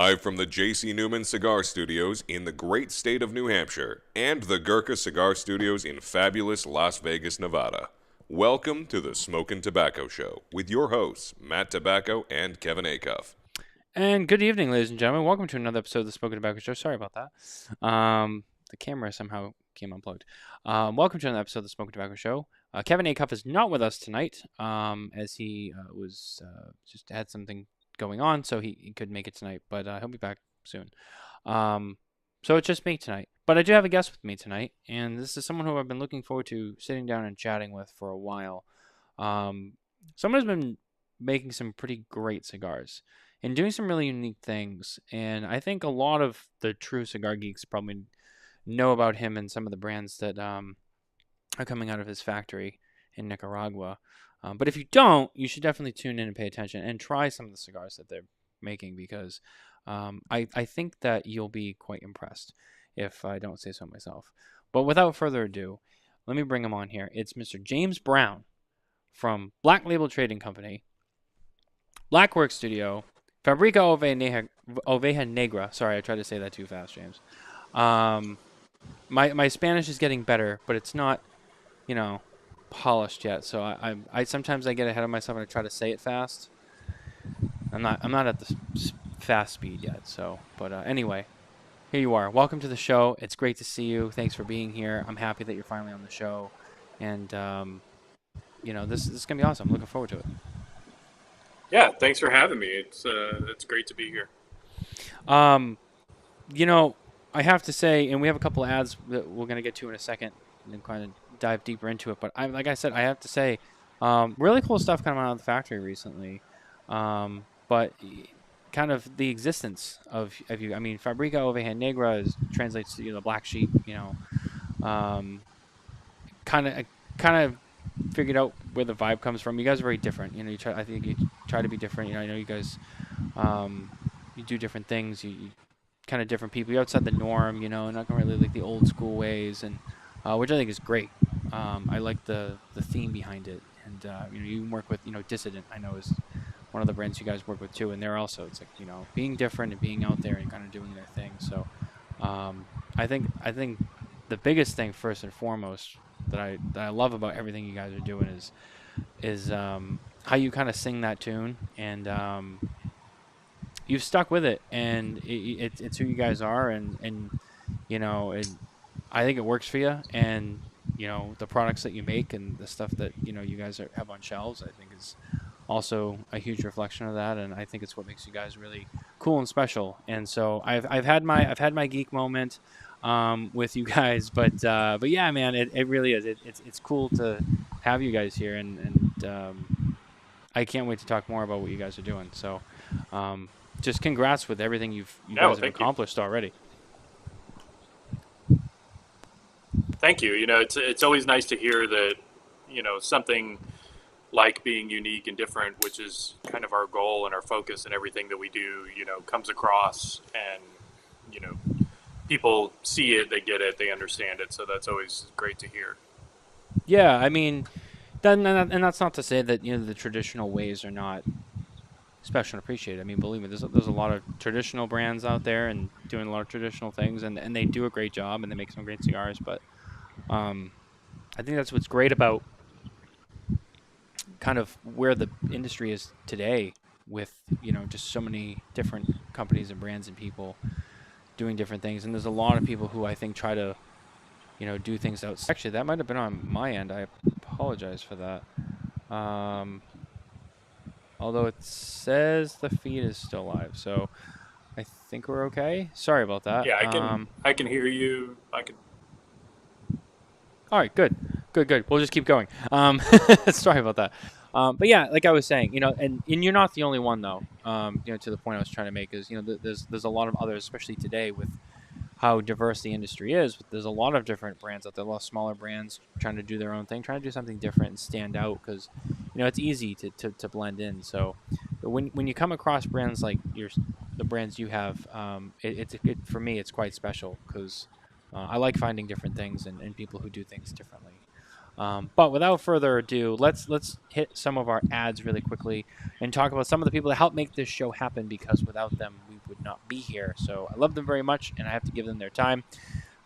Live from the J.C. Newman Cigar Studios in the great state of New Hampshire and the Gurkha Cigar Studios in fabulous Las Vegas, Nevada. Welcome to the Smokin Tabacco Show with your hosts, Matt Tobacco and Kevin Acuff. And good evening, ladies and gentlemen. Welcome to another episode of the Smokin Tabacco Show. Sorry about that. The camera somehow came unplugged. Welcome to another episode of the Smokin Tabacco Show. Kevin Acuff is not with us tonight, as he was just had something going on, so he couldn't make it tonight, but he'll be back soon. So it's just me tonight. But I do have a guest with me tonight, and this is someone who I've been looking forward to sitting down and chatting with for a while. Someone who's been making some pretty great cigars and doing some really unique things, and I think a lot of the true cigar geeks probably know about him and some of the brands that are coming out of his factory in Nicaragua. But if you don't, you should definitely tune in and pay attention and try some of the cigars that they're making, because I think that you'll be quite impressed, if I don't say so myself. But without further ado, let me bring him on here. It's Mr. James Brown from Black Label Trading Company, Blackwork Studio, Fabrica Oveja Negra. Sorry, I tried to say that too fast, James. My Spanish is getting better, but it's not, polished yet. So I sometimes I get ahead of myself and I try to say it fast. I'm not at the fast speed yet. So, but anyway, here you are. Welcome to the show. It's great to see you. Thanks for being here. I'm happy that you're finally on the show, and this is gonna be awesome. I'm looking forward to it. Yeah, thanks for having me. It's great to be here. I have to say, and we have a couple of ads that we're gonna get to in a second, and then kind of dive deeper into it. But like I said, I have to say, really cool stuff coming out of the factory recently. But kind of the existence of you. I mean, Fabrica Oveja Negra translates to the black sheep. Kind of figured out where the vibe comes from. You guys are very different. I think you try to be different. I know you guys, you do different things. You kind of different people. You're outside the norm. Not gonna really like the old school ways, and which I think is great. I like the theme behind it, and you work with Dissident. I know is one of the brands you guys work with too, and they're also, it's like being different and being out there and kind of doing their thing. So I think the biggest thing first and foremost that I love about everything you guys are doing is how you kind of sing that tune, and you've stuck with it, and it's who you guys are, and I think it works for you, and the products that you make and the stuff that you guys have on shelves, I think is also a huge reflection of that, and I think it's what makes you guys really cool and special. And so I've had my geek moment with you guys, but yeah, man, it really is. It's cool to have you guys here, and I can't wait to talk more about what you guys are doing. So just congrats with everything you guys have accomplished already. Thank you. It's always nice to hear that something like being unique and different, which is kind of our goal and our focus and everything that we do, comes across, and people see it, they get it, they understand it. So that's always great to hear. Yeah, I mean, and that's not to say that the traditional ways are not special and appreciated. I mean, believe me, there's a lot of traditional brands out there and doing a lot of traditional things, and they do a great job, and they make some great cigars. But I think that's what's great about kind of where the industry is today, with just so many different companies and brands and people doing different things. And there's a lot of people who I think try to do things outside. Actually, that might have been on my end. I apologize for that. Although it says the feed is still live, so I think we're okay. Sorry about that. Yeah, I can hear you. All right, good. We'll just keep going. Sorry about that. But yeah, like I was saying, and you're not the only one though. To the point I was trying to make is, there's a lot of others, especially today with how diverse the industry is. There's a lot of different brands out there, a lot of smaller brands trying to do their own thing, trying to do something different and stand out, because it's easy to blend in. So when you come across brands like the brands you have, for me it's quite special, because I like finding different things and people who do things differently. But without further ado, let's hit some of our ads really quickly and talk about some of the people that help make this show happen, because without them, we would not be here. So I love them very much, and I have to give them their time.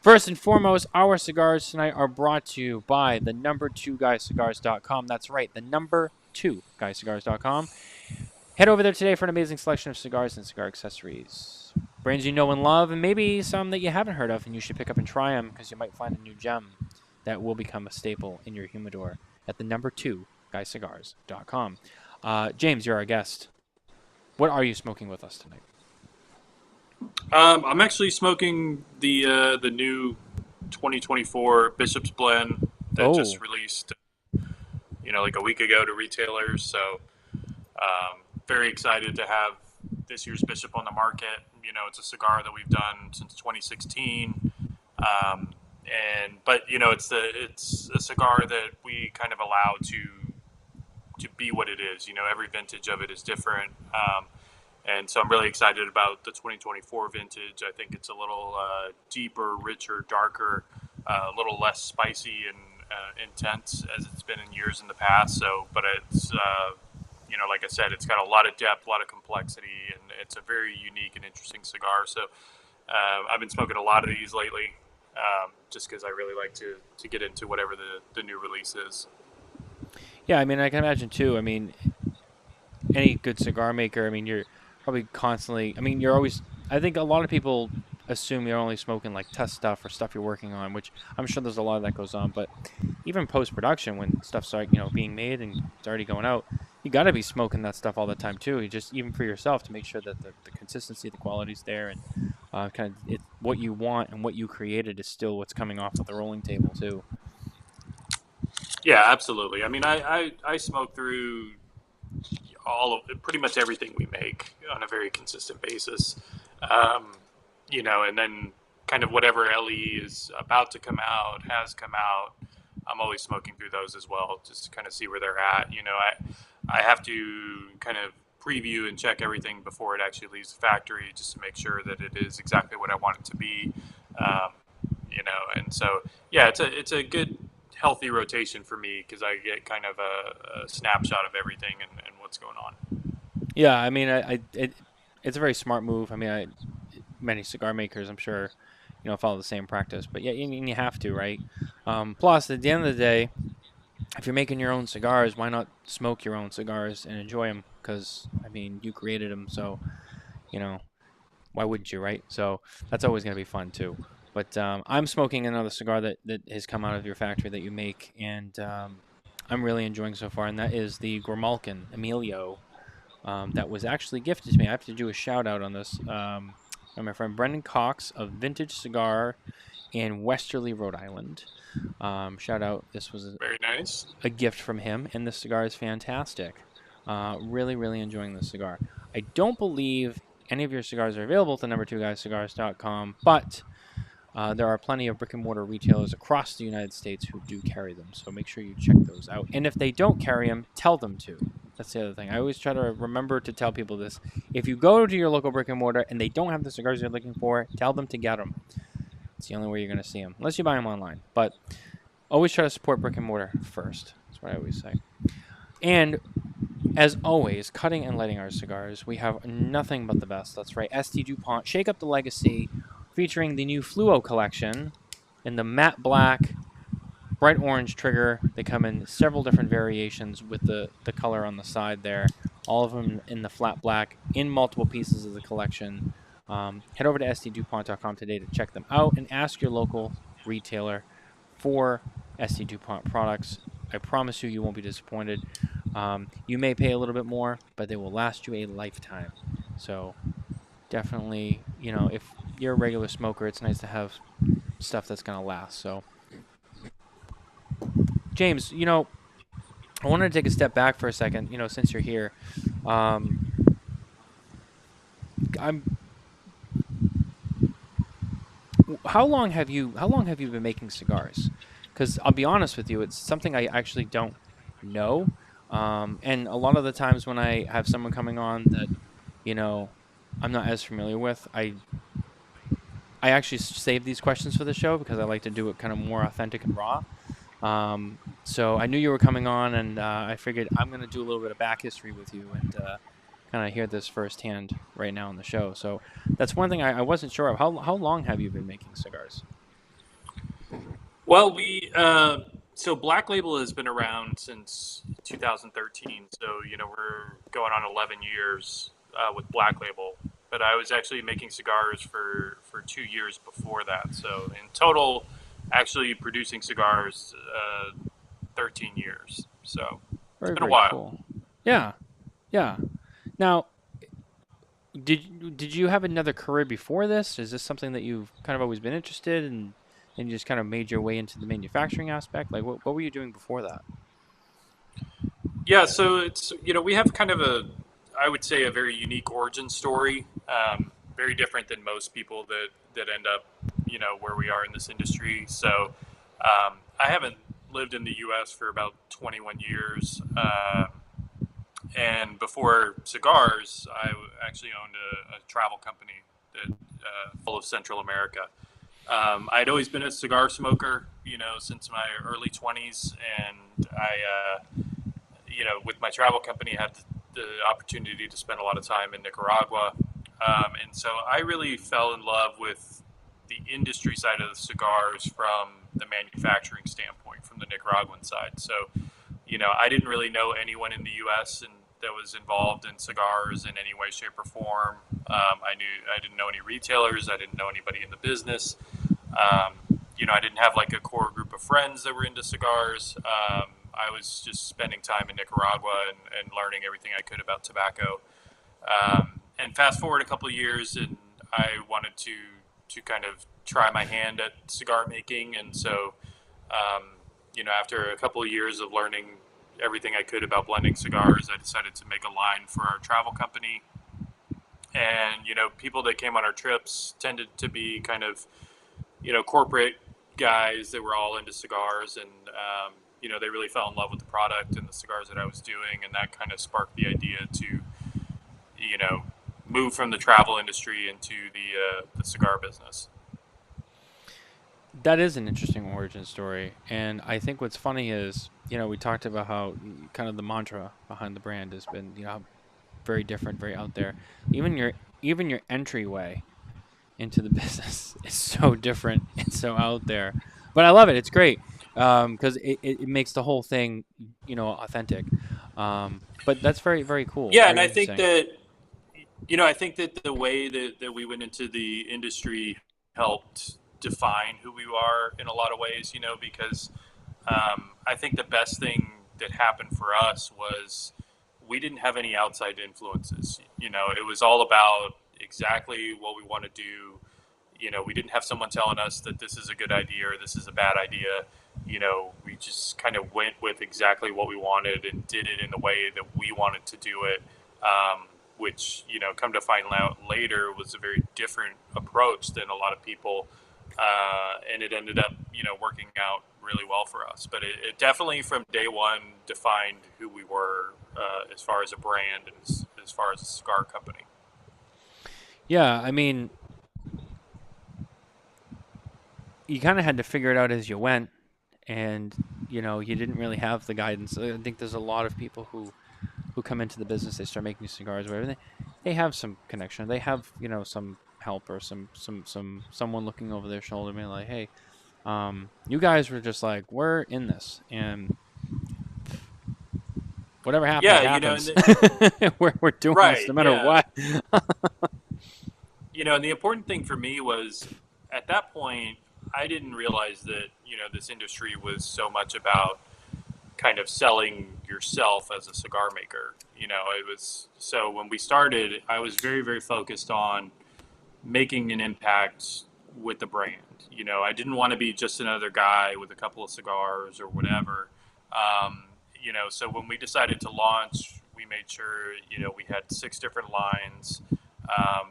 First and foremost, our cigars tonight are brought to you by the number2guyscigars.com. That's right, the number2guyscigars.com. Head over there today for an amazing selection of cigars and cigar accessories. Brands you know and love, and maybe some that you haven't heard of, and you should pick up and try them because you might find a new gem that will become a staple in your humidor at the number2guyscigars.com. James, you're our guest. What are you smoking with us tonight? I'm actually smoking the new 2024 Bishop's Blend that just released, like a week ago to retailers. So very excited to have this year's Bishop on the market. It's a cigar that we've done since 2016. But it's a cigar that we kind of allow to be what it is. Every vintage of it is different. And so I'm really excited about the 2024 vintage. I think it's a little deeper, richer, darker, a little less spicy and intense as it's been in years in the past. So, but it's, like I said, it's got a lot of depth, a lot of complexity, and it's a very unique and interesting cigar. So I've been smoking a lot of these lately, just because I really like to get into whatever the new release is. Yeah, I mean, I can imagine too. I mean, any good cigar maker, I mean, you're probably constantly, I mean, you're always, I think a lot of people assume you're only smoking like test stuff or stuff you're working on, which I'm sure there's a lot of that goes on. But even post-production, when stuff's like, being made and it's already going out, you got to be smoking that stuff all the time too. You just, even for yourself, to make sure that the consistency, the quality's there, and kind of what you want and what you created is still what's coming off of the rolling table too. Yeah, absolutely. I mean, I smoke through pretty much everything we make on a very consistent basis. And then kind of whatever LE is about to come out, has come out, I'm always smoking through those as well, just to kind of see where they're at. I have to kind of preview and check everything before it actually leaves the factory, just to make sure that it is exactly what I want it to be. And so, yeah, it's a good, healthy rotation for me, because I get kind of a snapshot of everything and what's going on. Yeah, I mean, it's a very smart move. I mean, many cigar makers, I'm sure, follow the same practice. But yeah, you have to, right? Plus, at the end of the day, if you're making your own cigars, why not smoke your own cigars and enjoy them? Because, I mean, you created them, so, why wouldn't you, right? So that's always going to be fun, too. But I'm smoking another cigar that has come out of your factory that you make, and I'm really enjoying so far, and that is the Grimalkin Emilio that was actually gifted to me. I have to do a shout-out on this. From my friend Brendan Cox of Vintage Cigar in Westerly, Rhode Island. Shout out. This was very nice. A gift from him, and this cigar is fantastic. Really, really enjoying this cigar. I don't believe any of your cigars are available at the number2guyscigars.com, but there are plenty of brick and mortar retailers across the United States who do carry them, so make sure you check those out. And if they don't carry them, tell them to. That's the other thing. I always try to remember to tell people this. If you go to your local brick and mortar and they don't have the cigars you're looking for, tell them to get them. It's the only way you're going to see them, unless you buy them online. But always try to support brick and mortar first. That's what I always say. And as always, cutting and lighting our cigars, we have nothing but the best. That's right. ST Dupont, Shake Up the Legacy, featuring the new Fluo collection in the matte black, bright orange trigger. They come in several different variations with the color on the side there. All of them in the flat black, in multiple pieces of the collection. Head over to stdupont.com today to check them out and ask your local retailer for ST Dupont products. I promise you won't be disappointed. You may pay a little bit more, but they will last you a lifetime. So definitely, if you're a regular smoker, it's nice to have stuff that's going to last. So, James, I wanted to take a step back for a second, since you're here. How long have you been making cigars? Because I'll be honest with you, it's something I actually don't know. And a lot of the times when I have someone coming on that, I'm not as familiar with, I actually save these questions for the show because I like to do it kind of more authentic and raw. So I knew you were coming on, and I figured I'm going to do a little bit of back history with you and kind of hear this firsthand right now on the show. So that's one thing I wasn't sure of. How long have you been making cigars? Well, so Black Label has been around since 2013. So, we're going on 11 years with Black Label. But I was actually making cigars for 2 years before that. So, in total, actually producing cigars 13 years. So, it's Very, been a very while. cool. Yeah, yeah. Now, did you have another career before this? Is this something that you've kind of always been interested in, and you just kind of made your way into the manufacturing aspect? Like, what were you doing before that? Yeah, so it's, we have kind of I would say, a very unique origin story. Very different than most people that end up, where we are in this industry. So I haven't lived in the U.S. for about 21 years. And before cigars, I actually owned a travel company that full of Central America. I'd always been a cigar smoker, since my early 20s, and with my travel company, I had the opportunity to spend a lot of time in Nicaragua, and so I really fell in love with the industry side of the cigars from the manufacturing standpoint, from the Nicaraguan side. So, I didn't really know anyone in the U.S. and that was involved in cigars in any way, shape, or form. I didn't know any retailers. I didn't know anybody in the business. I didn't have like a core group of friends that were into cigars. I was just spending time in Nicaragua and learning everything I could about tobacco. And fast forward a couple of years, and I wanted to kind of try my hand at cigar making. And so, after a couple of years of learning everything I could about blending cigars, I decided to make a line for our travel company. And, people that came on our trips tended to be kind of, corporate guys that were all into cigars, and they really fell in love with the product and the cigars that I was doing, and that kind of sparked the idea to move from the travel industry into the cigar business. That is an interesting origin story, and I think what's funny is, we talked about how kind of the mantra behind the brand has been, very different, very out there. Even your entryway into the business is so different and so out there, but I love it. It's great because it makes the whole thing, authentic. But that's very, very cool. Yeah, Very and I think interesting. that I think that the way that we went into the industry helped define who we are in a lot of ways, because I think the best thing that happened for us was we didn't have any outside influences. It was all about exactly what we want to do. We didn't have someone telling us that this is a good idea or this is a bad idea. We just kind of went with exactly what we wanted and did it in the way that we wanted to do it, which, come to find out later was a very different approach than a lot of people. And it ended up, working out really well for us. But it definitely, from day one, defined who we were as far as a brand and as far as a cigar company. Yeah, I mean, you kind of had to figure it out as you went, and you didn't really have the guidance. I think there's a lot of people who come into the business, they start making cigars, whatever. They have some connection. They have some help or someone looking over their shoulder, being like, hey, you guys were just like, we're in this, and whatever happens, happens. We're doing this no matter what. And the important thing for me was, at that point, I didn't realize that, this industry was so much about kind of selling yourself as a cigar maker. It was, so when we started, I was very, very focused on making an impact with the brand. I didn't want to be just another guy with a couple of cigars or whatever. So when we decided to launch, we made sure, we had 6 different lines. I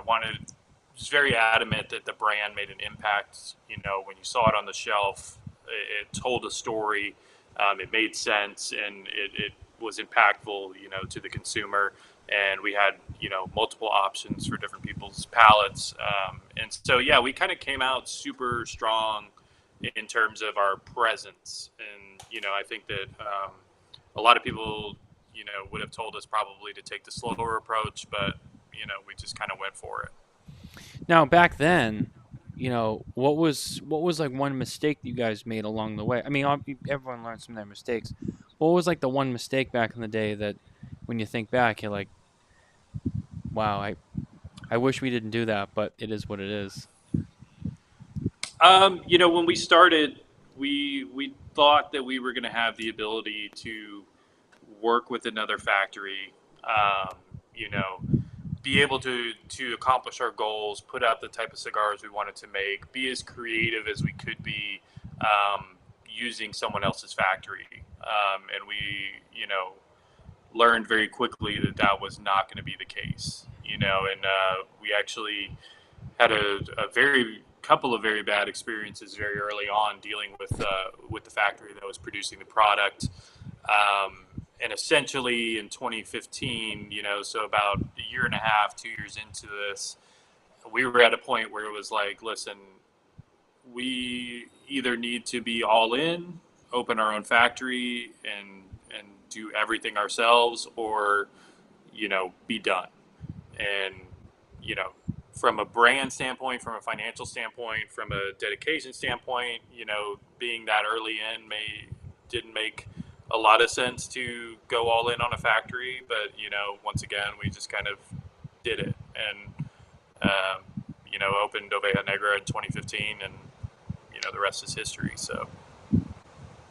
was very adamant that the brand made an impact. When you saw it on the shelf, it told a story, it made sense, and it was impactful, to the consumer. And we had, multiple options for different people's palates. And so, yeah, we kind of came out super strong in terms of our presence. And, I think that a lot of people would have told us probably to take the slower approach, but we just kind of went for it. Now, back then, what was like one mistake you guys made along the way? I mean, everyone learns from their mistakes. What was like the one mistake back in the day that, when you think back, you're like, wow, I wish we didn't do that, but it is what it is. When we started, we thought that we were going to have the ability to work with another factory, um, you know, be able to accomplish our goals, put out the type of cigars we wanted to make, be as creative as we could be, using someone else's factory, and we, learned very quickly that that was not going to be the case, and we actually had a very couple of very bad experiences very early on dealing with the factory that was producing the product. And essentially in 2015, so about a year and a half, 2 years into this, we were at a point where it was like, listen, we either need to be all in, open our own factory, and do everything ourselves, or be done. And from a brand standpoint, from a financial standpoint, from a dedication standpoint, being that early in didn't make a lot of sense to go all in on a factory. But once again, we just kind of did it, and opened Oveja Negra in 2015, and the rest is history. So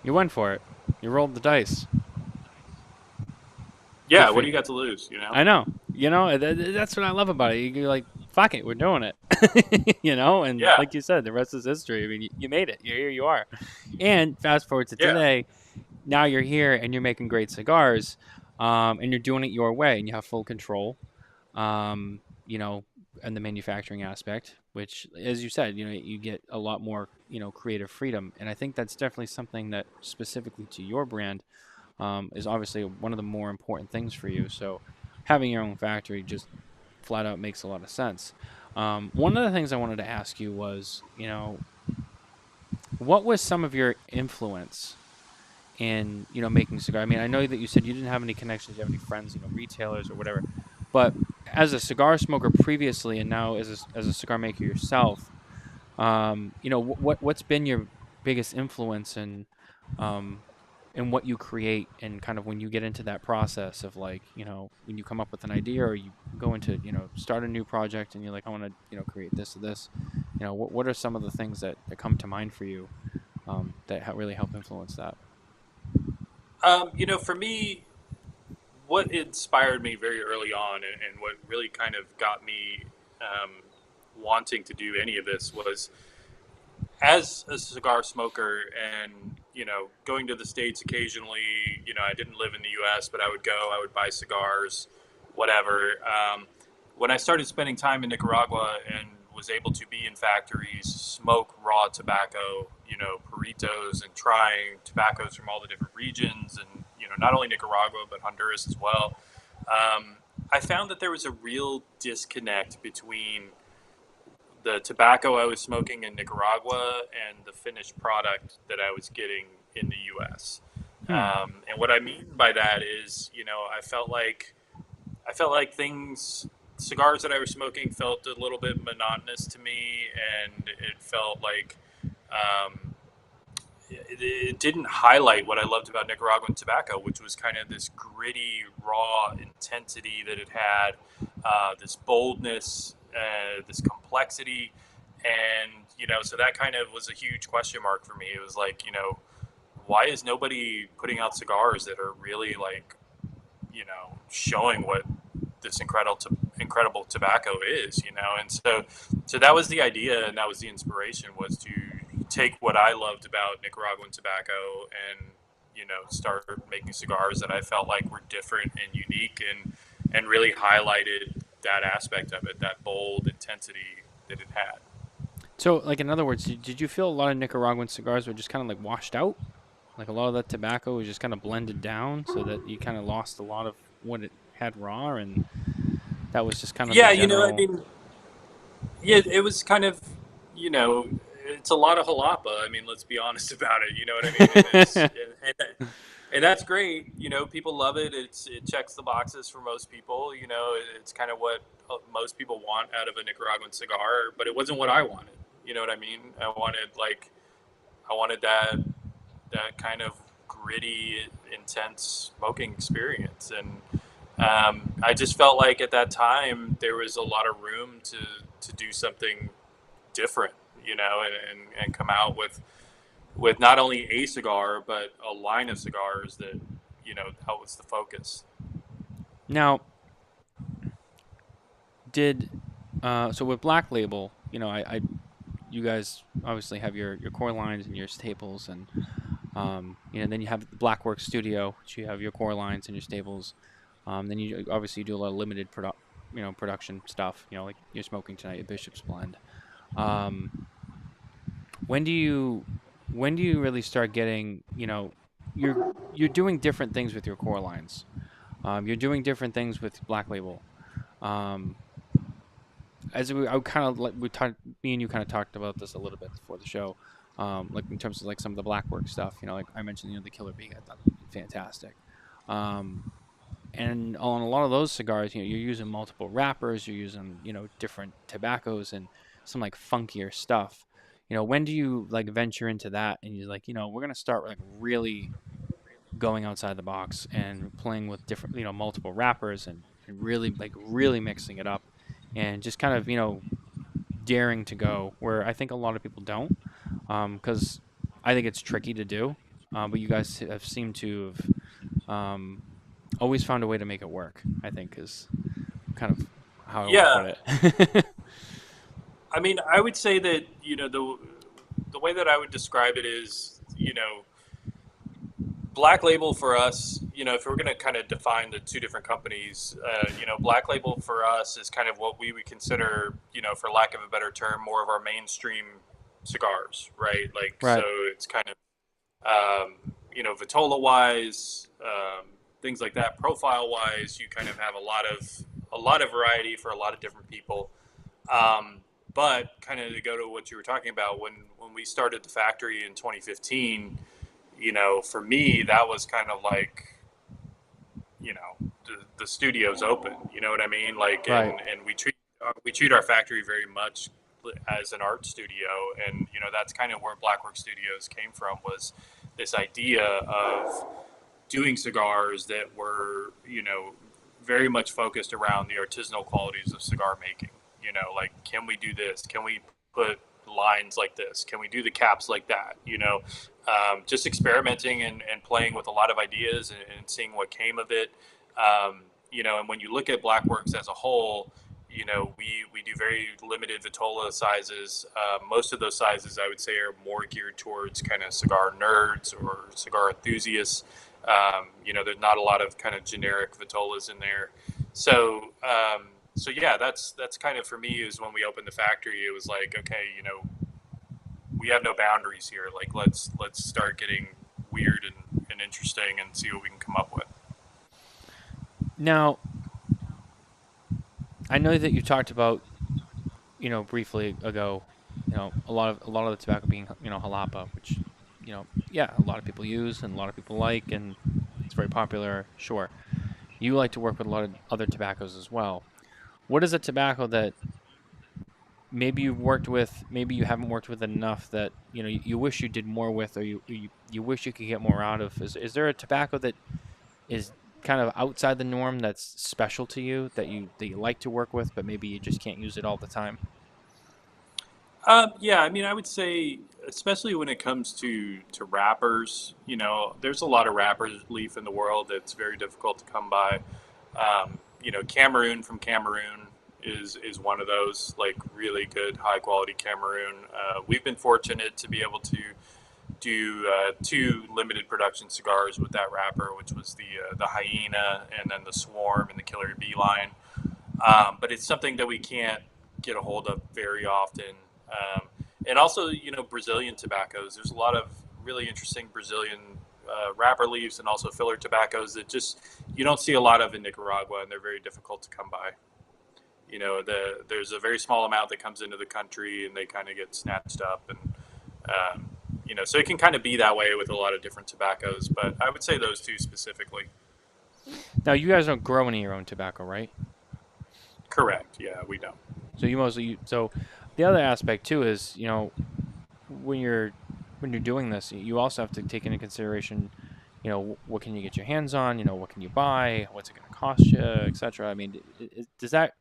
You went for it. You rolled the dice. yeah, what do you got to lose? I know. That's what I love about it. You're like, fuck it, we're doing it. And Yeah. like you said, the rest is history. I mean, you made it. You're here. You are. And fast forward to today, now you're here and you're making great cigars, and you're doing it your way, and you have full control, and the manufacturing aspect, which, as you said, you get a lot more, creative freedom. And I think that's definitely something that specifically to your brand, is obviously one of the more important things for you. So having your own factory just flat out makes a lot of sense. One of the things I wanted to ask you was, what was some of your influence in, making cigar? I mean, I know that you said you didn't have any connections, you have any friends, retailers or whatever, but as a cigar smoker previously and now as a cigar maker yourself, what's been your biggest influence in what you create, and kind of when you get into that process of like, when you come up with an idea or you go into, start a new project and you're like, I want to, create this or this, what are some of the things that come to mind for you, that really help influence that? For me, what inspired me very early on, and what really kind of got me wanting to do any of this, was as a cigar smoker and going to the States occasionally. I didn't live in the US, but I would buy cigars, whatever. When I started spending time in Nicaragua and was able to be in factories, smoke raw tobacco, burritos, and trying tobaccos from all the different regions, and not only Nicaragua but Honduras as well, I found that there was a real disconnect between the tobacco I was smoking in Nicaragua and the finished product that I was getting in the U.S. And what I mean by that is, I felt like cigars that I was smoking felt a little bit monotonous to me, and it felt like it didn't highlight what I loved about Nicaraguan tobacco, which was kind of this gritty, raw intensity that it had, this boldness, this complexity. And, so that kind of was a huge question mark for me. It was like, why is nobody putting out cigars that are really like, showing what this incredible tobacco is, and so that was the idea, and that was the inspiration, was to take what I loved about Nicaraguan tobacco and start making cigars that I felt like were different and unique, and really highlighted that aspect of it, that bold intensity that it had. So, like, in other words, did you feel a lot of Nicaraguan cigars were just kind of like washed out? Like a lot of that tobacco was just kind of blended down, so that you kind of lost a lot of what it had raw, and that was just kind of Yeah, the general... it was kind of, it's a lot of jalapa. I mean, let's be honest about it. You know what I mean? And that's great. People love it. It checks the boxes for most people. It's kind of what most people want out of a Nicaraguan cigar, but it wasn't what I wanted. You know what I mean? I wanted that kind of gritty, intense smoking experience, and I just felt like at that time there was a lot of room to do something different, and come out with not only a cigar but a line of cigars that was the focus. Now, did so with Black Label, you guys obviously have your core lines and your staples, and then you have the Blackworks Studio, which you have your core lines and your staples. Then you obviously do a lot of limited production stuff. Like you're smoking tonight, your Bishop's Blend. When do you really start getting, you're doing different things with your core lines. You're doing different things with Black Label. I kind of like me and you kind of talked about this a little bit before the show, like in terms of like some of the Blackwork stuff. Like I mentioned, the Killer Bee, I thought it was fantastic. And on a lot of those cigars, you're using multiple wrappers, you're using different tobaccos and some like funkier stuff. When do you like venture into that and you're like, we're gonna start like really going outside the box and playing with different, multiple wrappers and really mixing it up and just kind of, daring to go where I think a lot of people don't, because I think it's tricky to do. But you guys have seemed to have always found a way to make it work, I think is kind of how I Yeah, want to put it. I mean, I would say that the way that I would describe it is, Black Label for us, if we're going to kind of define the two different companies, Black Label for us is kind of what we would consider, for lack of a better term, more of our mainstream cigars, right? Like, so Right. it's kind of, Vitola wise, things like that. Profile wise, you kind of have a lot of variety for a lot of different people. But kind of to go to what you were talking about, when we started the factory in 2015, for me, that was kind of like, the studio's open. You know what I mean? Like, Right. and we treat our factory very much as an art studio, and that's kind of where Blackwork Studios came from, was this idea of doing cigars that were, very much focused around the artisanal qualities of cigar making. Like, can we do this? Can we put lines like this? Can we do the caps like that? Just experimenting and playing with a lot of ideas and seeing what came of it. And when you look at Blackworks as a whole, we do very limited Vitola sizes. Most of those sizes, I would say, are more geared towards kind of cigar nerds or cigar enthusiasts. There's not a lot of kind of generic Vitolas in there. So yeah, that's kind of, for me, is when we opened the factory, it was like, okay, we have no boundaries here. Like, let's start getting weird and interesting and see what we can come up with. Now, I know that you talked about, briefly ago, a lot of the tobacco being, jalapa, which, yeah, a lot of people use and a lot of people like, and it's very popular. Sure, you like to work with a lot of other tobaccos as well. What is a tobacco that maybe you've worked with, maybe you haven't worked with enough that you wish you did more with, or you wish you could get more out of? Is there a tobacco that is kind of outside the norm that's special to you that you like to work with, but maybe you just can't use it all the time? Yeah, I mean, I would say, especially when it comes to wrappers, there's a lot of wrapper leaf in the world that's very difficult to come by. Cameroon from Cameroon is one of those, like, really good, high quality Cameroon. We've been fortunate to be able to do two limited production cigars with that wrapper, which was the Hyena and then the Swarm and the Killer Bee line. But it's something that we can't get a hold of very often. And also, Brazilian tobaccos. There's a lot of really interesting Brazilian wrapper leaves and also filler tobaccos that just you don't see a lot of in Nicaragua, and they're very difficult to come by. There's a very small amount that comes into the country, and they kind of get snatched up, and So it can kind of be that way with a lot of different tobaccos, but I would say those two specifically. Now, you guys don't grow any of your own tobacco, right? Correct. Yeah, we don't. So so the other aspect too is, when you're doing this, you also have to take into consideration, what can you get your hands on, what can you buy, what's it going to cost you, etc. I mean, does that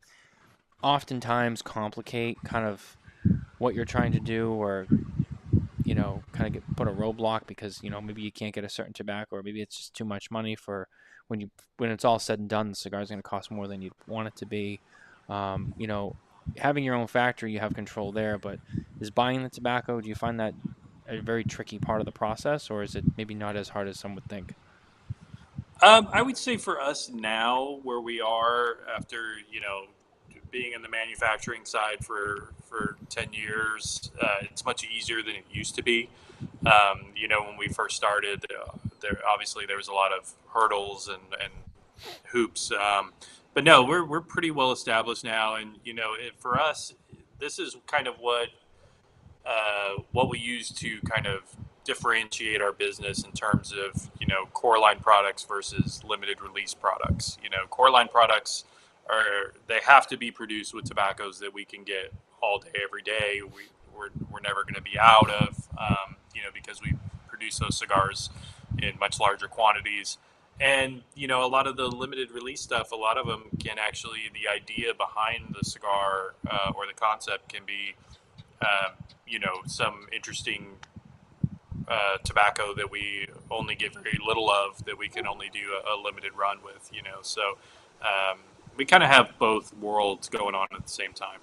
oftentimes complicate kind of what you're trying to do, or kind of put a roadblock because maybe you can't get a certain tobacco, or maybe it's just too much money for when it's all said and done, the cigar's going to cost more than you want it to be. You know, having your own factory, you have control there, but is buying the tobacco, do you find that a very tricky part of the process, or is it maybe not as hard as some would think? I would say for us now, where we are after being in the manufacturing side for 10 years, it's much easier than it used to be. When we first started, there was a lot of hurdles and hoops. But no, we're pretty well established now, and for us, this is kind of what we use to kind of differentiate our business in terms of core line products versus limited release products. Core line products they have to be produced with tobaccos that we can get all day every day. We're never going to be out of because we produce those cigars in much larger quantities. And a lot of the limited release stuff, a lot of them can actually, the idea behind the cigar or the concept can be some interesting tobacco that we only get very little of, that we can only do a limited run with. So we kind of have both worlds going on at the same time.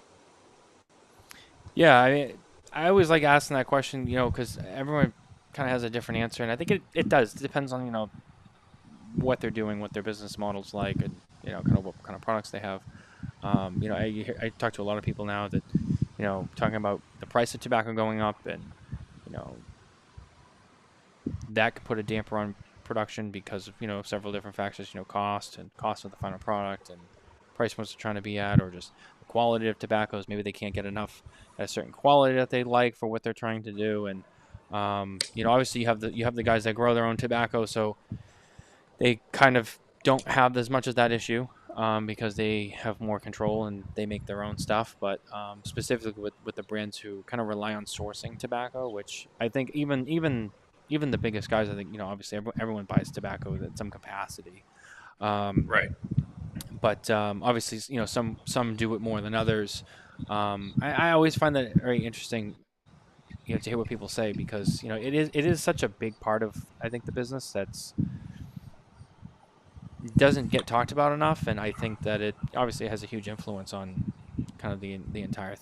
Yeah, I always like asking that question, because everyone kind of has a different answer, and I think it does. It depends on what they're doing, what their business model's like, and kind of what kind of products they have. I talk to a lot of people now that talking about the price of tobacco going up, and that could put a damper on production because of several different factors, cost of the final product, and price points they're trying to be at, or just the quality of tobaccos. Maybe they can't get enough at a certain quality that they like for what they're trying to do. And obviously you have the guys that grow their own tobacco, so they kind of don't have as much of that issue because they have more control and they make their own stuff. But specifically with the brands who kind of rely on sourcing tobacco, which I think even the biggest guys, I think obviously everyone buys tobacco at some capacity. Right. But obviously some do it more than others. I always find that very interesting, to hear what people say, because it is such a big part of, I think, the business that's doesn't get talked about enough, and I think that it obviously has a huge influence on kind of the entire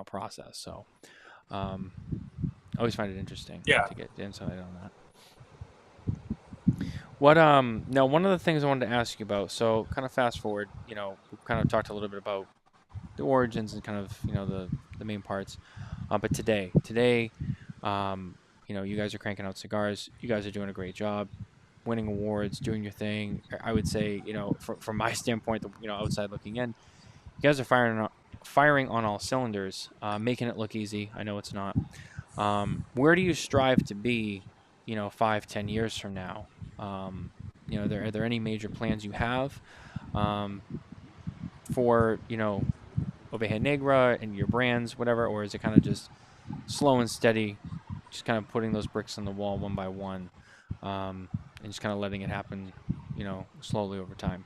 process. So I always find it interesting Yeah. to get insight on that. What now, one of the things I wanted to ask you about, so kind of fast forward, we kind of talked a little bit about the origins and kind of the main parts, but today you guys are cranking out cigars, you guys are doing a great job, winning awards, doing your thing. I would say, from my standpoint, outside looking in, you guys are firing on all cylinders, making it look easy. I know it's not. Where do you strive to be 5-10 years from now? Are there any major plans you have for Oveja Negra and your brands, whatever, or is it kind of just slow and steady, just kind of putting those bricks on the wall one by one, and just kind of letting it happen, slowly over time?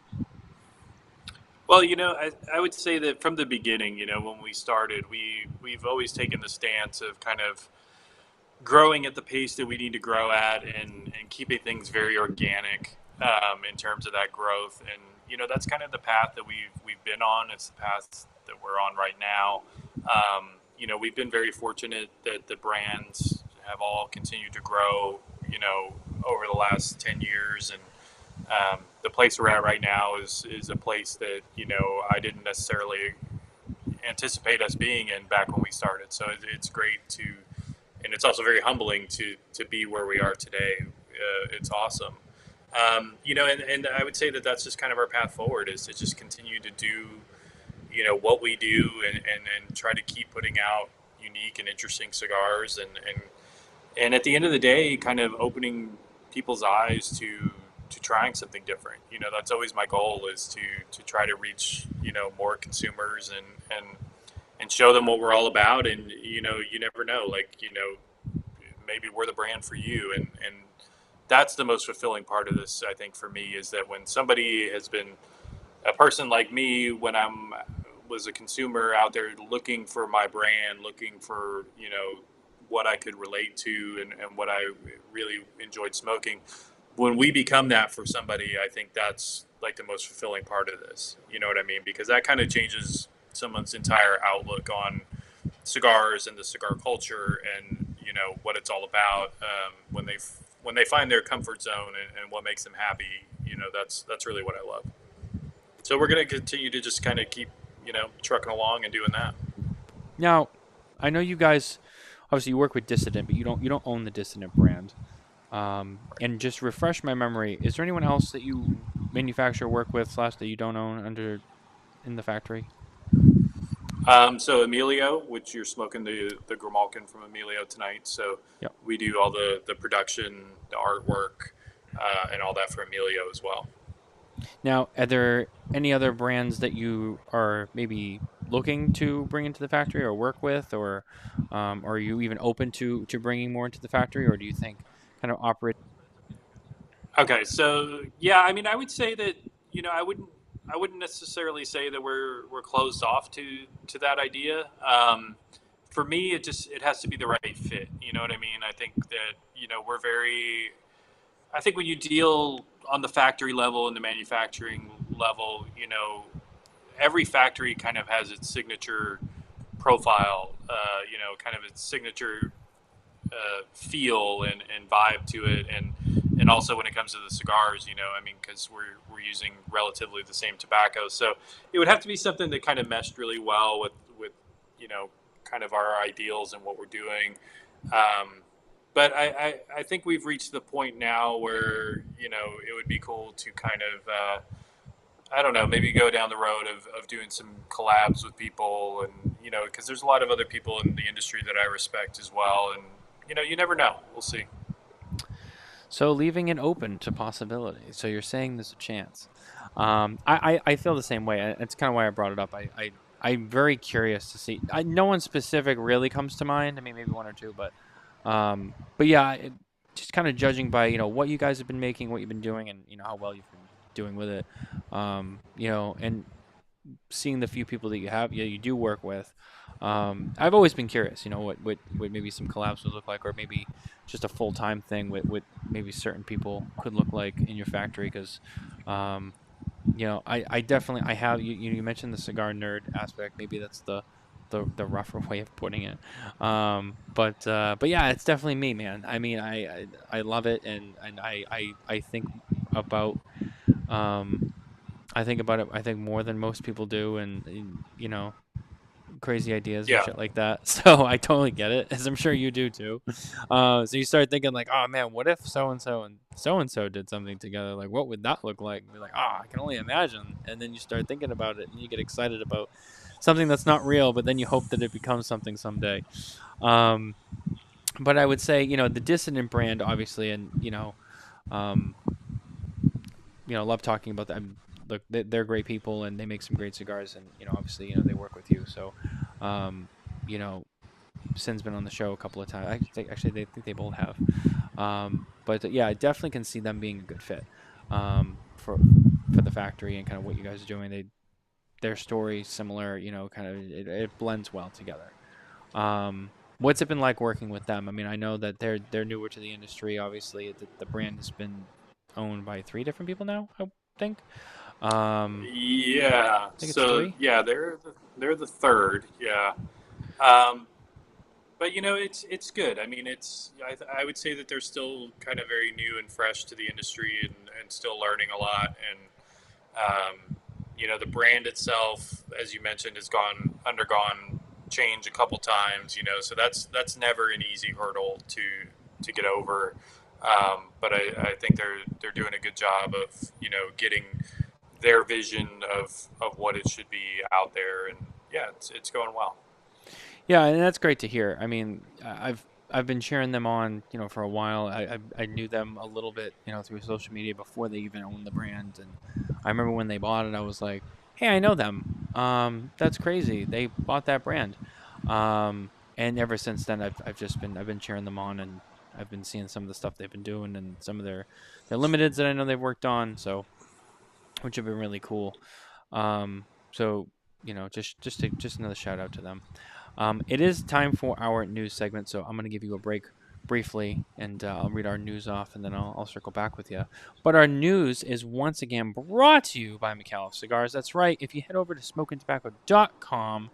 Well, I would say that from the beginning, when we started, we've always taken the stance of kind of growing at the pace that we need to grow at, and keeping things very organic in terms of that growth. And that's kind of the path that we've been on. It's the path that we're on right now. We've been very fortunate that the brands have all continued to grow over the last 10 years, and the place we're at right now is a place that I didn't necessarily anticipate us being in back when we started. So it's great and it's also very humbling to be where we are today. It's awesome. And I would say that that's just kind of our path forward, is to just continue to do what we do, and try to keep putting out unique and interesting cigars, and and at the end of the day, kind of opening people's eyes to trying something different. That's always my goal, is to try to reach more consumers, and show them what we're all about. And you never know, like, maybe we're the brand for you. And that's the most fulfilling part of this, I think, for me, is that when somebody has been a person like me, when was a consumer out there looking for my brand, looking for what I could relate to, and what I really enjoyed smoking. When we become that for somebody, I think that's like the most fulfilling part of this. You know what I mean? Because that kind of changes someone's entire outlook on cigars and the cigar culture, and what it's all about. When they find their comfort zone, and what makes them happy, that's really what I love. So we're going to continue to just kind of keep trucking along and doing that. Now, I know you guys obviously you work with Dissident, but you don't own the Dissident brand. And just refresh my memory, is there anyone else that you manufacture, work with, / that you don't own in the factory? So Emilio, which you're smoking the Grimalkin from Emilio tonight. So Yep. we do all the production, the artwork, and all that for Emilio as well. Now, are there any other brands that you are maybe looking to bring into the factory or work with, or are you even open to bringing more into the factory, or do you think kind of operate? Okay, so yeah, I mean, I would say that I wouldn't necessarily say that we're closed off to that idea. For me, it has to be the right fit. You know what I mean? I think that we're very. I think when you deal on the factory level and the manufacturing level, every factory kind of has its signature profile. Kind of its signature feel and vibe to it, and also when it comes to the cigars, I mean, because we're using relatively the same tobacco, so it would have to be something that kind of meshed really well with kind of our ideals and what we're doing. But I think we've reached the point now where it would be cool to kind of I don't know, maybe go down the road of doing some collabs with people, and because there's a lot of other people in the industry that I respect as well, and you never know. We'll see. So leaving it open to possibility. So you're saying there's a chance. I feel the same way. It's kind of why I brought it up. I'm very curious to see. No one specific really comes to mind. I mean, maybe one or two, but yeah, just kind of judging by what you guys have been making, what you've been doing, and how well you've been doing with it. And seeing the few people that you do work with. I've always been curious, what maybe some collabs would look like, or maybe just a full-time thing, what maybe certain people could look like in your factory. Because, I definitely, I have, you mentioned the cigar nerd aspect. Maybe that's the rougher way of putting it. But yeah, it's definitely me, man. I mean, I love it. And I think about, I think about it, I think more than most people do, and crazy ideas and Yeah. shit like that. So I totally get it, as I'm sure you do too. So you start thinking like, oh man, what if so and so did something together? Like, what would that look like? And be like, I can only imagine. And then you start thinking about it, and you get excited about something that's not real, but then you hope that it becomes something someday. Um, but I would say, the Dissident brand, obviously, and um, love talking about them. Look, they're great people, and they make some great cigars, and obviously, they work with you. So, um, you know, Sin's been on the show a couple of times. They think they both have. But yeah, I definitely can see them being a good fit for the factory and kind of what you guys are doing. Their story similar, kind of it blends well together. What's it been like working with them? I mean, I know that they're newer to the industry. Obviously, the brand has been owned by 3 different people now, I think. I Yeah. think it's So 3. yeah, they're the third. Yeah. Um, but it's good. I mean, I would say that they're still kind of very new and fresh to the industry, and still learning a lot. And the brand itself, as you mentioned, has undergone change a couple times. So that's never an easy hurdle to get over. But I think they're doing a good job of getting their vision of what it should be out there, and yeah, it's going well. Yeah, and that's great to hear. I mean, I've been cheering them on, for a while. I knew them a little bit, through social media before they even owned the brand, and I remember when they bought it, I was like, hey, I know them. That's crazy. They bought that brand. And ever since then, I've been cheering them on, and I've been seeing some of the stuff they've been doing and some of their limiteds that I know they've worked on. So, which have been really cool. So just another shout out to them. It is time for our news segment, so I'm going to give you a break briefly, and I'll read our news off, and then I'll circle back with you. But our news is once again brought to you by Micallef Cigars. That's right. If you head over to smokintabacco.com,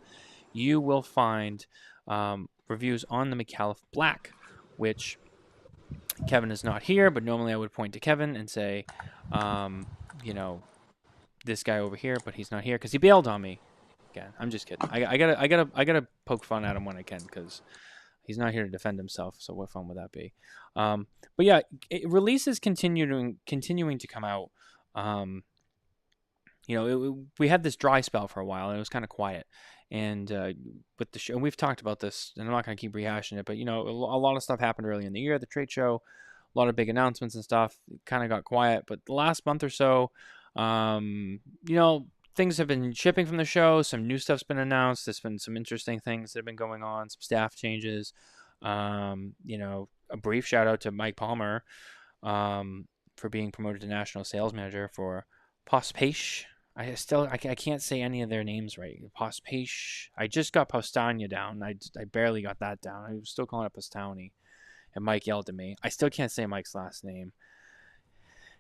you will find reviews on the Micallef Black, which Kevin is not here, but normally I would point to Kevin and say, this guy over here, but he's not here because he bailed on me. Again, I'm just kidding. I gotta poke fun at him when I can because he's not here to defend himself. So what fun would that be? But yeah, releases continuing to come out. We had this dry spell for a while, and it was kind of quiet. And with the show, and we've talked about this, and I'm not going to keep rehashing it, but a lot of stuff happened early in the year, the trade show, a lot of big announcements and stuff. It kind of got quiet, but the last month or so, things have been shipping from the show. Some new stuff's been announced. There's been some interesting things that have been going on. Some staff changes. A brief shout out to Mike Palmer for being promoted to national sales manager for Postpace. I can't say any of their names right. Postpace. I just got Postania down. I barely got that down. I was still calling it Postani, and Mike yelled at me. I still can't say Mike's last name.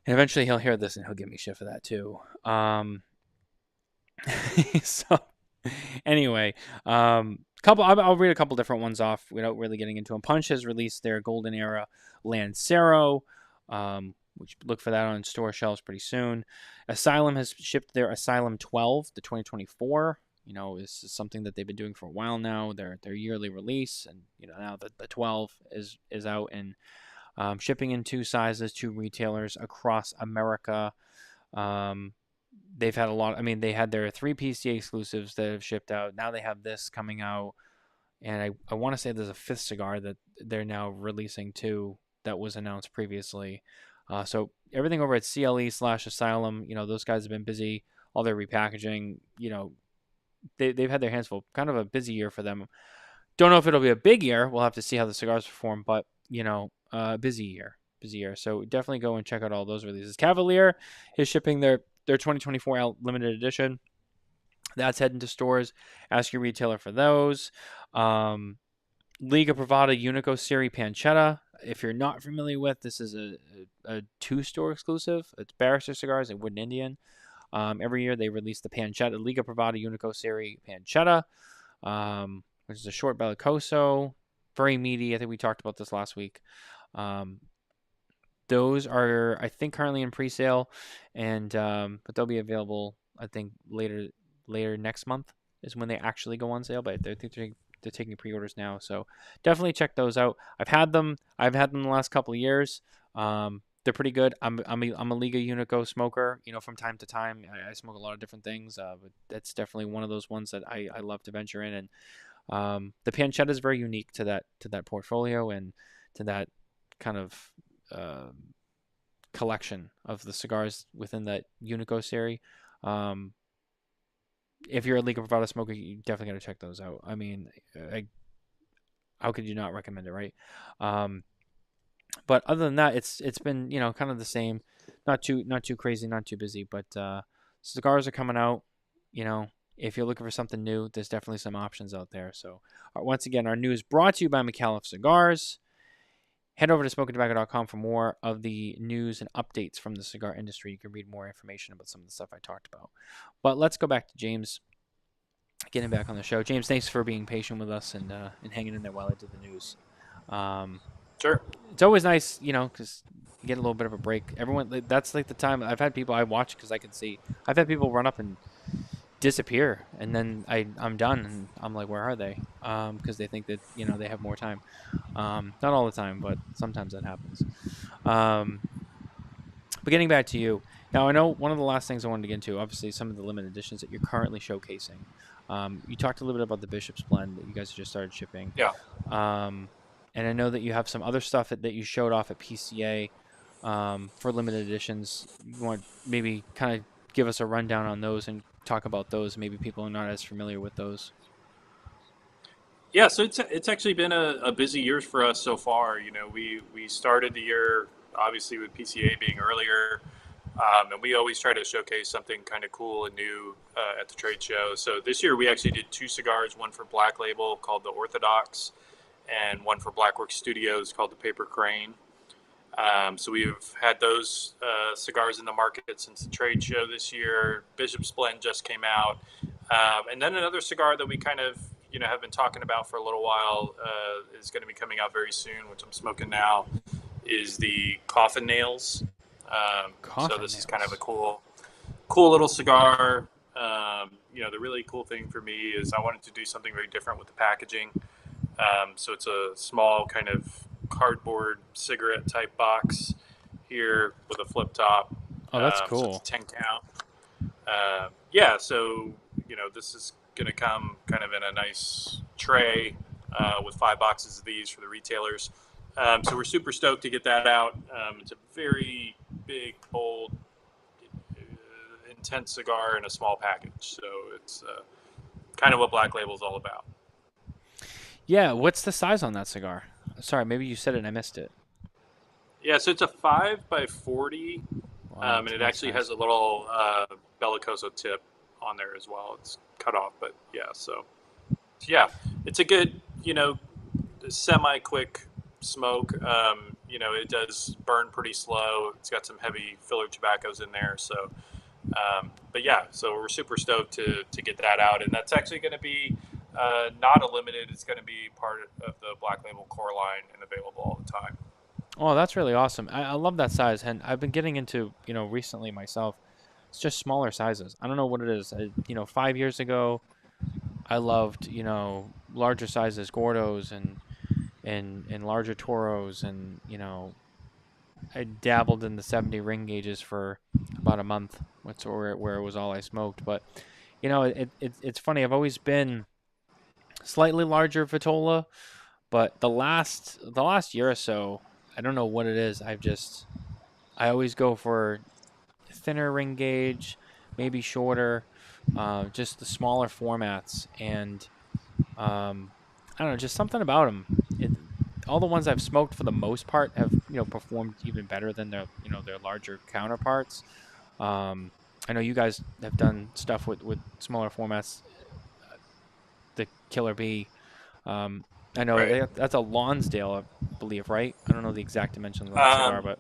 And eventually he'll hear this and he'll give me shit for that too. So anyway, I'll read a couple different ones off without really getting into them. Punch has released their Golden Era Lancero, which look for that on store shelves pretty soon. Asylum has shipped their Asylum 12 to 2024. This is something that they've been doing for a while now. Their yearly release, and now the 12 is out and shipping in 2 sizes, 2 retailers across America. They've had a lot. They had their 3 PCA exclusives that have shipped out. Now they have this coming out, and I want to say there's a 5th cigar that they're now releasing too that was announced previously. So everything over at CLE/Asylum, those guys have been busy. All their repackaging, they've had their hands full. Kind of a busy year for them. Don't know if it'll be a big year. We'll have to see how the cigars perform, but busy year. So definitely go and check out all those releases. Cavalier is shipping their 2024 limited edition. That's heading to stores. Ask your retailer for those. Liga Privada Unico Serie Pancetta. If you're not familiar with, this is a 2-store exclusive. It's Barrister Cigars and Wooden Indian. Every year they release the Pancetta, Liga Privada Unico Serie Pancetta, which is a short bellicoso, very meaty. I think we talked about this last week. Those are, I think, currently in pre-sale, and but they'll be available, I think, later next month is when they actually go on sale. But they're taking pre-orders now, so definitely check those out. I've had them the last couple of years. They're pretty good. I'm a Liga Unico smoker. From time to time, I smoke a lot of different things, but that's definitely one of those ones that I love to venture in. And the Pancetta is very unique to that portfolio and to that kind of collection of the cigars within that Unico series. If you're a Liga Privada smoker, you definitely got to check those out. How could you not recommend it, right? But other than that, it's been kind of the same, not too crazy, not too busy. But cigars are coming out. If you're looking for something new, there's definitely some options out there. So once again, our news brought to you by Micallef Cigars. Head over to SmokinTabacco.com for more of the news and updates from the cigar industry. You can read more information about some of the stuff I talked about. But let's go back to James, getting back on the show. James, thanks for being patient with us and hanging in there while I did the news. Sure. It's always nice, because you get a little bit of a break. Everyone, that's like the time I've had people I watch because I can see. I've had people run up and disappear, and then I'm done, and I'm like, where are they? Because they think that they have more time. Not all the time, but sometimes that happens. But getting back to you now, I know one of the last things I wanted to get into, obviously, some of the limited editions that you're currently showcasing. You talked a little bit about the Bishop's Blend that you guys just started shipping. Yeah. And I know that you have some other stuff that you showed off at PCA for limited editions. You want maybe kind of give us a rundown on those and talk about those. Maybe people are not as familiar with those. Yeah, so it's actually been a busy year for us so far. You know, we started the year obviously with PCA being earlier, and we always try to showcase something kind of cool and new at the trade show. So this year we actually did two cigars, one for Black Label called the Orthodox, and one for Blackwork Studios called the Paper Crane. So we've had those cigars in the market since the trade show this year. Bishop's Blend just came out, and then another cigar that we kind of have been talking about for a little while is going to be coming out very soon, which I'm smoking now, is the Coffin Nails. So this is kind of a cool little cigar. The really cool thing for me is I wanted to do something very different with the packaging. So it's a small kind of cardboard cigarette type box here with a flip top. Oh, that's cool. So it's a 10 count. Yeah, so this is going to come kind of in a nice tray with 5 boxes of these for the retailers. So we're super stoked to get that out. It's a very big, bold, intense cigar in a small package. So it's kind of what Black Label is all about. Yeah, what's the size on that cigar? Sorry, maybe you said it and I missed it. Yeah, so it's a 5x40, Wow, and it actually has a little bellicoso tip on there as well. It's cut off, but yeah, so yeah, it's a good, semi-quick smoke. It does burn pretty slow. It's got some heavy filler tobaccos in there, so but yeah, so we're super stoked to get that out, and that's actually going to be not a limited. It's going to be part of the Black Label core line and available all the time. Oh, that's really awesome. I love that size, and I've been getting into, recently myself. It's just smaller sizes. I don't know what it is. 5 years ago, I loved, larger sizes, Gordos and larger Toros, and I dabbled in the 70 ring gauges for about a month, where it was all I smoked. But it's funny. I've always been slightly larger Vitola, but the last year or so, I don't know what it is. I always go for thinner ring gauge, maybe shorter, just the smaller formats, and I don't know, just something about them. All the ones I've smoked for the most part have performed even better than their larger counterparts. I know you guys have done stuff with smaller formats. The Killer Bee. I know Right. that's a Lonsdale, I believe, right? I don't know the exact dimensions of that cigar, but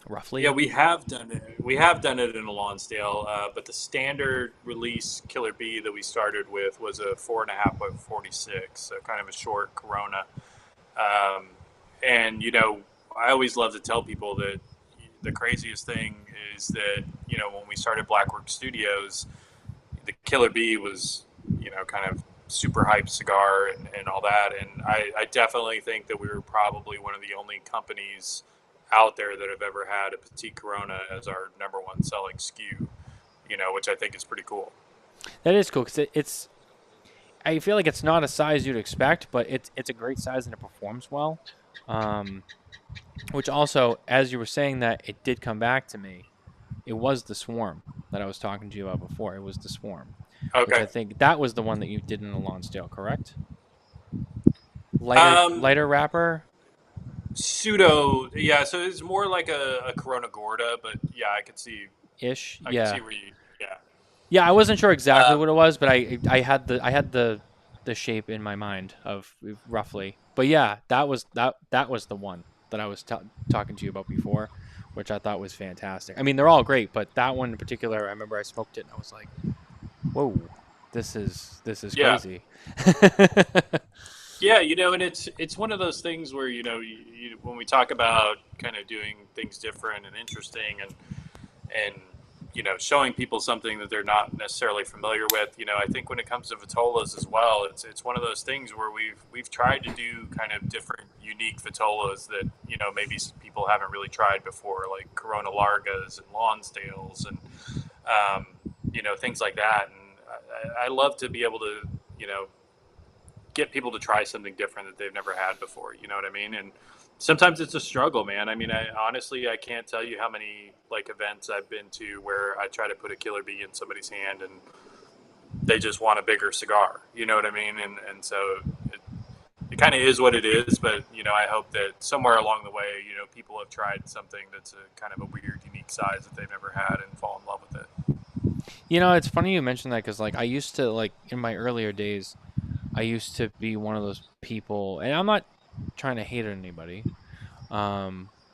roughly. Yeah, we have done it. We have done it in a Lonsdale, but the standard release Killer Bee that we started with was a 4.5 by 46, so kind of a short Corona. And I always love to tell people that the craziest thing is that when we started Blackwork Studios, the Killer Bee was kind of super hype cigar and all that. And I definitely think that we were probably one of the only companies out there that have ever had a Petite Corona as our number one selling SKU, which I think is pretty cool. That is cool because it's. I feel like it's not a size you'd expect, but it's a great size and it performs well. Which also, as you were saying that, it did come back to me. It was the Swarm that I was talking to you about before. It was the Swarm. Okay. Which I think that was the one that you did in the Lonsdale, correct? Lighter wrapper? Pseudo, yeah. So it's more like a Corona Gorda, but yeah, I could see. Ish, I yeah. can see where you. Yeah. Yeah, I wasn't sure exactly what it was, but I had the shape in my mind of roughly. But yeah, that was the one that I was talking to you about before, which I thought was fantastic. I mean, they're all great, but that one in particular, I remember I smoked it and I was like, "Whoa, this is Yeah. crazy." Yeah, and it's one of those things where when we talk about kind of doing things different and interesting and showing people something that they're not necessarily familiar with. I think when it comes to Vitolas as well, it's one of those things where we've tried to do kind of different, unique Vitolas that maybe people haven't really tried before, like Corona Largas and Lonsdales and things like that. And I love to be able to get people to try something different that they've never had before. You know what I mean? And sometimes it's a struggle, man. I mean, honestly, I can't tell you how many like events I've been to where I try to put a Killer Bee in somebody's hand and they just want a bigger cigar. You know what I mean? And so it kind of is what it is. But I hope that somewhere along the way, people have tried something that's a kind of a weird, unique size that they've never had and fall in love with it. It's funny you mentioned that because like I used to like in my earlier days, I used to be one of those people, and I'm not trying to hate on anybody. I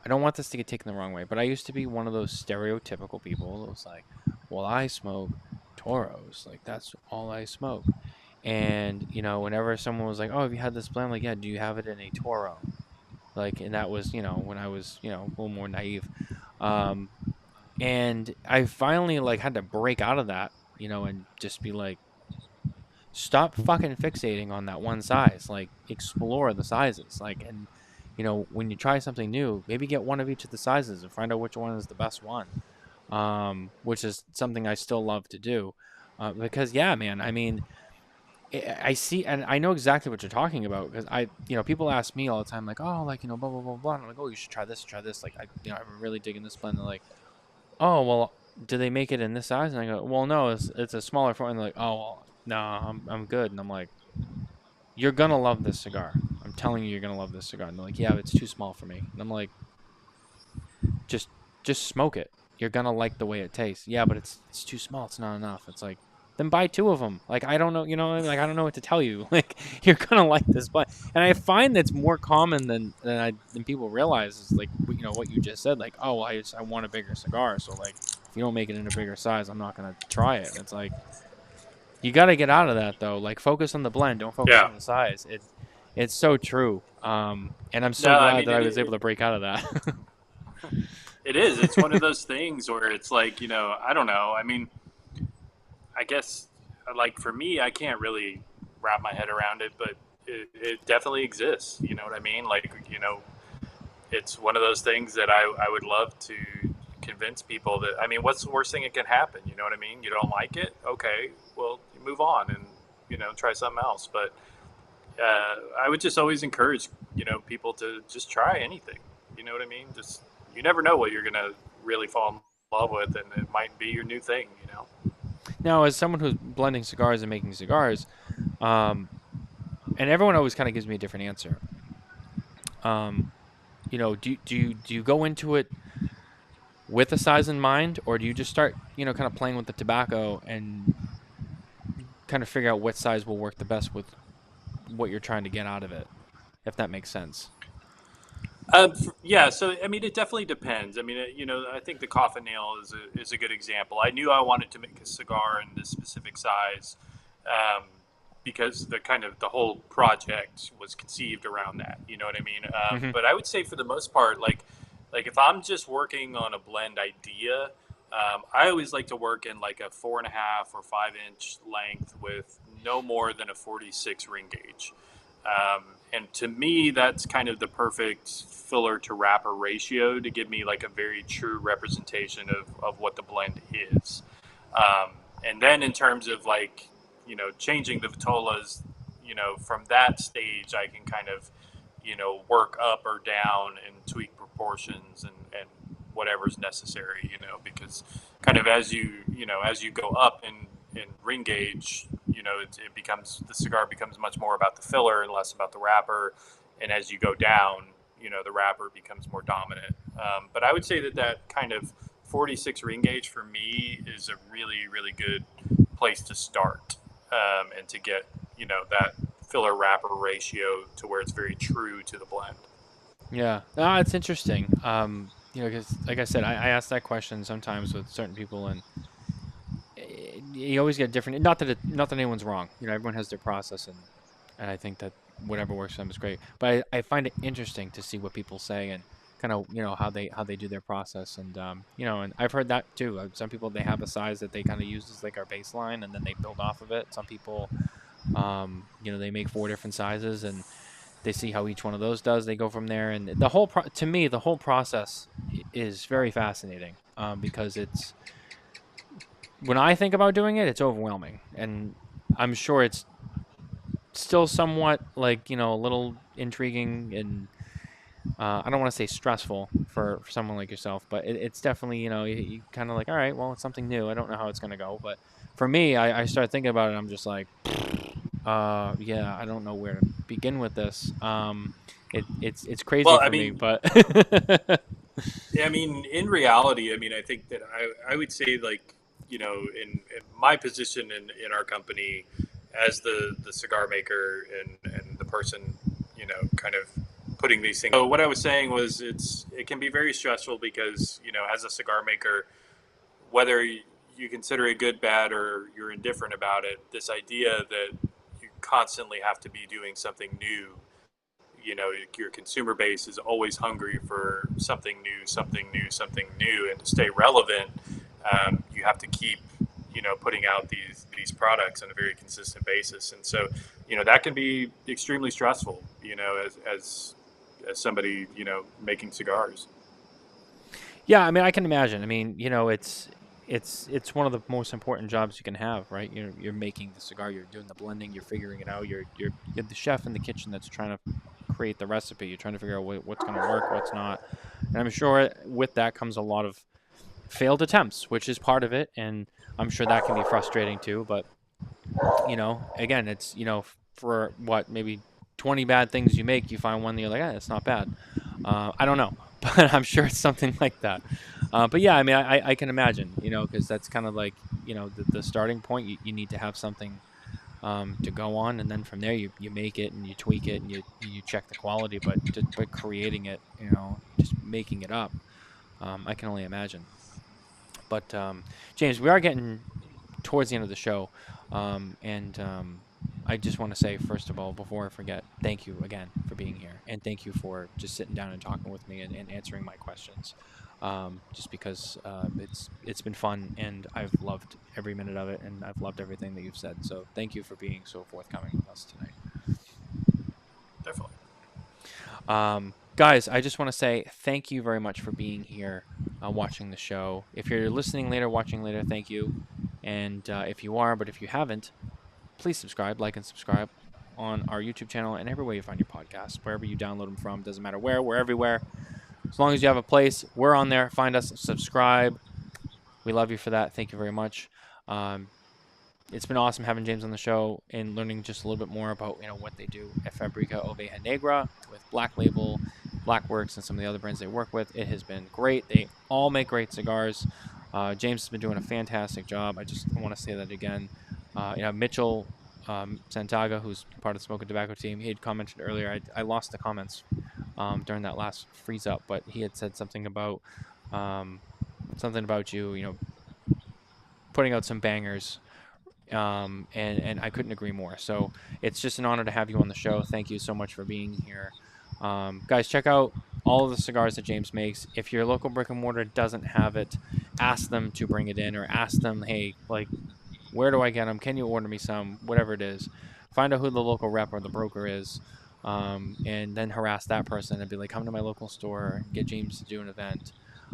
don't want this to get taken the wrong way, but I used to be one of those stereotypical people that was like, well, I smoke Toros, like that's all I smoke. And whenever someone was like, oh, have you had this blend? I'm like, yeah, do you have it in a Toro? Like, and that was when I was a little more naive. And I finally like had to break out of that, and just be like, stop fucking fixating on that one size. Like, explore the sizes. Like, and when you try something new, maybe get one of each of the sizes and find out which one is the best one. Which is something I still love to do, because yeah, man. I mean, I see, and I know exactly what you're talking about because people ask me all the time, like, oh, like blah blah blah blah. And I'm like, oh, you should try this, try this. Like, I'm really digging this blend. They're like, oh, well, do they make it in this size? And I go, well, no, it's a smaller form. And they're like, oh, well, no, I'm good. And I'm like, you're gonna love this cigar. I'm telling you, you're gonna love this cigar. And they're like, yeah, but it's too small for me. And I'm like, just smoke it. You're gonna like the way it tastes. Yeah, but it's too small. It's not enough. It's like, then buy 2 of them. Like, I don't know, like I don't know what to tell you. Like, you're gonna like this blend. And I find that's more common than people realize is like what you just said. Like, oh, I want a bigger cigar. So like, if you don't make it in a bigger size, I'm not gonna try it. It's like, you got to get out of that though. Like, focus on the blend. Don't focus on the size. It's so true. And I'm so glad that I was able to break out of that. It is. It's one of those things where it's like, I don't know. I mean, I guess, like, for me, I can't really wrap my head around it, but it definitely exists. You know what I mean? Like, it's one of those things that I would love to convince people that, I mean, what's the worst thing that can happen? You know what I mean? You don't like it? Okay, well, you move on and, try something else. But I would just always encourage, people to just try anything. You know what I mean? Just, you never know what you're going to really fall in love with, and it might be your new thing, Now, as someone who's blending cigars and making cigars, and everyone always kind of gives me a different answer. Do you go into it with a size in mind, or do you just start, kind of playing with the tobacco and kind of figure out what size will work the best with what you're trying to get out of it, if that makes sense? Yeah, so I mean, it definitely depends. I mean, I think the coffin nail is a good example. I knew I wanted to make a cigar in this specific size because the whole project was conceived around that. You know what I mean? But I would say for the most part, like if I'm just working on a blend idea, I always like to work in like a 4.5 or 5 inch length with no more than a 46 ring gauge. And to me, that's kind of the perfect filler to wrapper ratio to give me like a very true representation of what the blend is. And then in terms of like, changing the vitolas, from that stage, I can kind of, work up or down and tweak proportions and whatever's necessary, because kind of as you go up in ring gauge, the cigar becomes much more about the filler and less about the wrapper. And as you go down, the wrapper becomes more dominant. But I would say that kind of 46 ring gauge for me is a really, really good place to start, and to get, that filler wrapper ratio to where it's very true to the blend. Yeah. It's interesting. Because like I said, I ask that question sometimes with certain people, and you always get different. Not that anyone's wrong. Everyone has their process, and I think that whatever works for them is great. But I find it interesting to see what people say and kind of how they do their process, and and I've heard that too. Some people, they have a size that they kind of use as like our baseline, and then they build off of it. Some people, they make 4 different sizes and they see how each one of those does. They go from there, and the whole to me the whole process is very fascinating, because it's, when I think about doing it, it's overwhelming, and I'm sure it's still somewhat like, you know, a little intriguing and I don't want to say stressful for someone like yourself, but it's definitely, you know, you kind of like, all right, well, it's something new. I don't know how it's going to go. But for me, I start thinking about it. I'm just like, yeah, I don't know where to begin with this. It's crazy Well, I for me, mean, but I mean, in reality, I mean, I think that I would say, like, in my position in our company as the cigar maker and the person, kind of putting these things. So what I was saying was it can be very stressful because, as a cigar maker, whether you consider it good, bad, or you're indifferent about it, this idea that you constantly have to be doing something new, your consumer base is always hungry for something new, something new, something new, and to stay relevant, you have to keep, putting out these products on a very consistent basis, and so, that can be extremely stressful, as somebody, making cigars. yeah, I mean, I can imagine. I mean, you know, it's one of the most important jobs you can have, right? You're making the cigar, you're doing the blending, you're figuring it out. You're the chef in the kitchen that's trying to create the recipe. You're trying to figure out what's going to work, what's not. And I'm sure with that comes a lot of failed attempts, which is part of it, and I'm sure that can be frustrating too. But you know, again, it's, you know, for what, maybe 20 bad things you make, you find one that you're like, it's not bad. I don't know, but I'm sure it's something like that. But yeah, I mean, I can imagine, you know, because that's kind of like, you know, the starting point. You need to have something to go on, and then from there you make it and you tweak it and you check the quality. But creating it, you know, just making it up, I can only imagine. But James, we are getting towards the end of the show, and I just want to say, first of all, before I forget, thank you again for being here, and thank you for just sitting down and talking with me and answering my questions. Just because it's been fun, and I've loved every minute of it, and I've loved everything that you've said. So thank you for being so forthcoming with us tonight. Definitely. Guys, I just want to say thank you very much for being here, watching the show. If you're listening later, watching later, thank you. And if you are, but if you haven't, please subscribe, like, and subscribe on our YouTube channel and everywhere you find your podcasts, wherever you download them from. Doesn't matter where, we're everywhere. As long as you have a place, we're on there. Find us, subscribe. We love you for that. Thank you very much. It's been awesome having James on the show and learning just a little bit more about, you know, what they do at Fabrica Oveja Negra with Black Label, Blackworks, and some of the other brands they work with. It has been great. They all make great cigars. James has been doing a fantastic job. I just want to say that again. You know, Mitchell Santaga, who's part of the Smokin Tabacco team, he had commented earlier. I lost the comments during that last freeze up, but he had said something about you, you know, putting out some bangers. And I couldn't agree more. So it's just an honor to have you on the show. Thank you so much for being here. Guys, check out all of the cigars that James makes. If your local brick and mortar doesn't have it, ask them to bring it in, or ask them, hey, like, where do I get them? Can you order me some? Whatever it is. Find out who the local rep or the broker is, and then harass that person and be like, come to my local store, get James to do an event.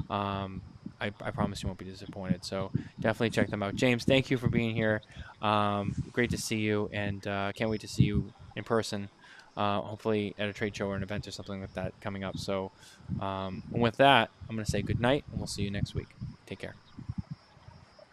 I promise you won't be disappointed. So definitely check them out. James, thank you for being here. Great to see you, and can't wait to see you in person. Hopefully at a trade show or an event or something like that coming up. So with that, I'm going to say good night, and we'll see you next week. Take care.